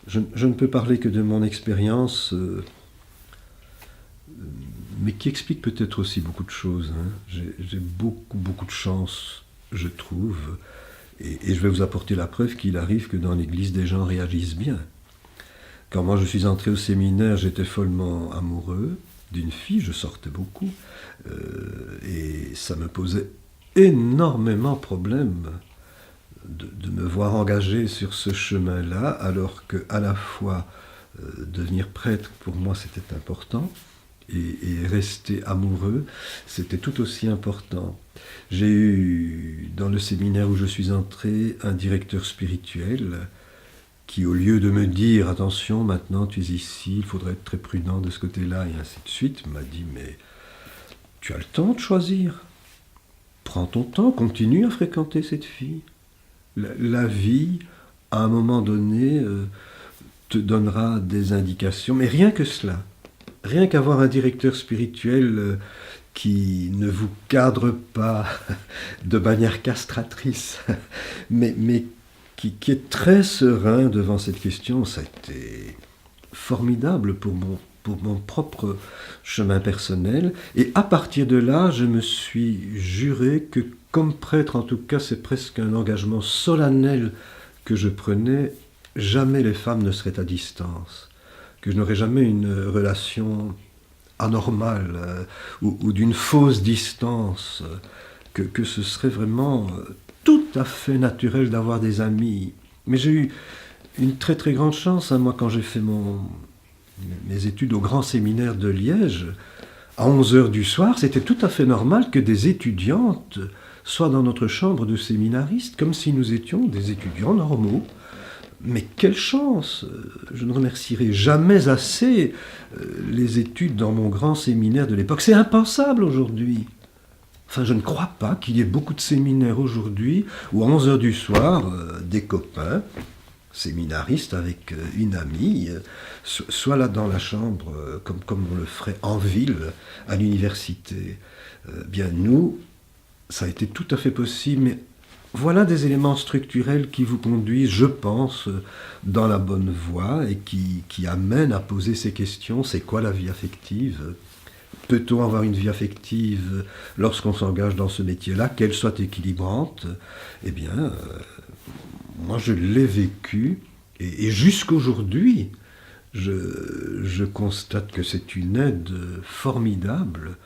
Je ne peux parler que de mon expérience, mais qui explique peut-être aussi beaucoup de choses, hein. J'ai beaucoup de chance, je trouve, et je vais vous apporter la preuve qu'il arrive que dans l'Église, des gens réagissent bien. Quand moi je suis entré au séminaire, j'étais follement amoureux d'une fille, je sortais beaucoup, et ça me posait énormément de problèmes de me voir engagé sur ce chemin-là, alors que à la fois devenir prêtre pour moi c'était important, et rester amoureux c'était tout aussi important. J'ai eu dans le séminaire où je suis entré un directeur spirituel qui, au lieu de me dire attention, maintenant tu es ici, il faudrait être très prudent de ce côté-là, et ainsi de suite, m'a dit mais tu as le temps de choisir, prends ton temps, continue à fréquenter cette fille. La vie, à un moment donné, te donnera des indications, mais rien que cela. Rien qu'avoir un directeur spirituel qui ne vous cadre pas de manière castratrice, mais qui est très serein devant cette question, ça a été formidable pour mon propre chemin personnel. Et à partir de là, je me suis juré que, comme prêtre en tout cas, c'est presque un engagement solennel que je prenais, jamais les femmes ne seraient à distance, que je n'aurais jamais une relation anormale ou d'une fausse distance, que ce serait vraiment tout à fait naturel d'avoir des amis. Mais j'ai eu une très très grande chance, hein, moi, quand j'ai fait mes études au grand séminaire de Liège, à 11 heures du soir, c'était tout à fait normal que des étudiantes soient dans notre chambre de séminaristes, comme si nous étions des étudiants normaux. Mais quelle chance! Je ne remercierai jamais assez les études dans mon grand séminaire de l'époque. C'est impensable aujourd'hui. Enfin, je ne crois pas qu'il y ait beaucoup de séminaires aujourd'hui où à 11 heures du soir, des copains, séminaristes avec une amie, soient là dans la chambre comme on le ferait en ville, à l'université. Bien nous, ça a été tout à fait possible, mais voilà des éléments structurels qui vous conduisent, je pense, dans la bonne voie et qui amènent à poser ces questions. C'est quoi la vie affective? Peut-on avoir une vie affective lorsqu'on s'engage dans ce métier-là, qu'elle soit équilibrante? Eh bien, moi je l'ai vécu, et jusqu'aujourd'hui, je constate que c'est une aide formidable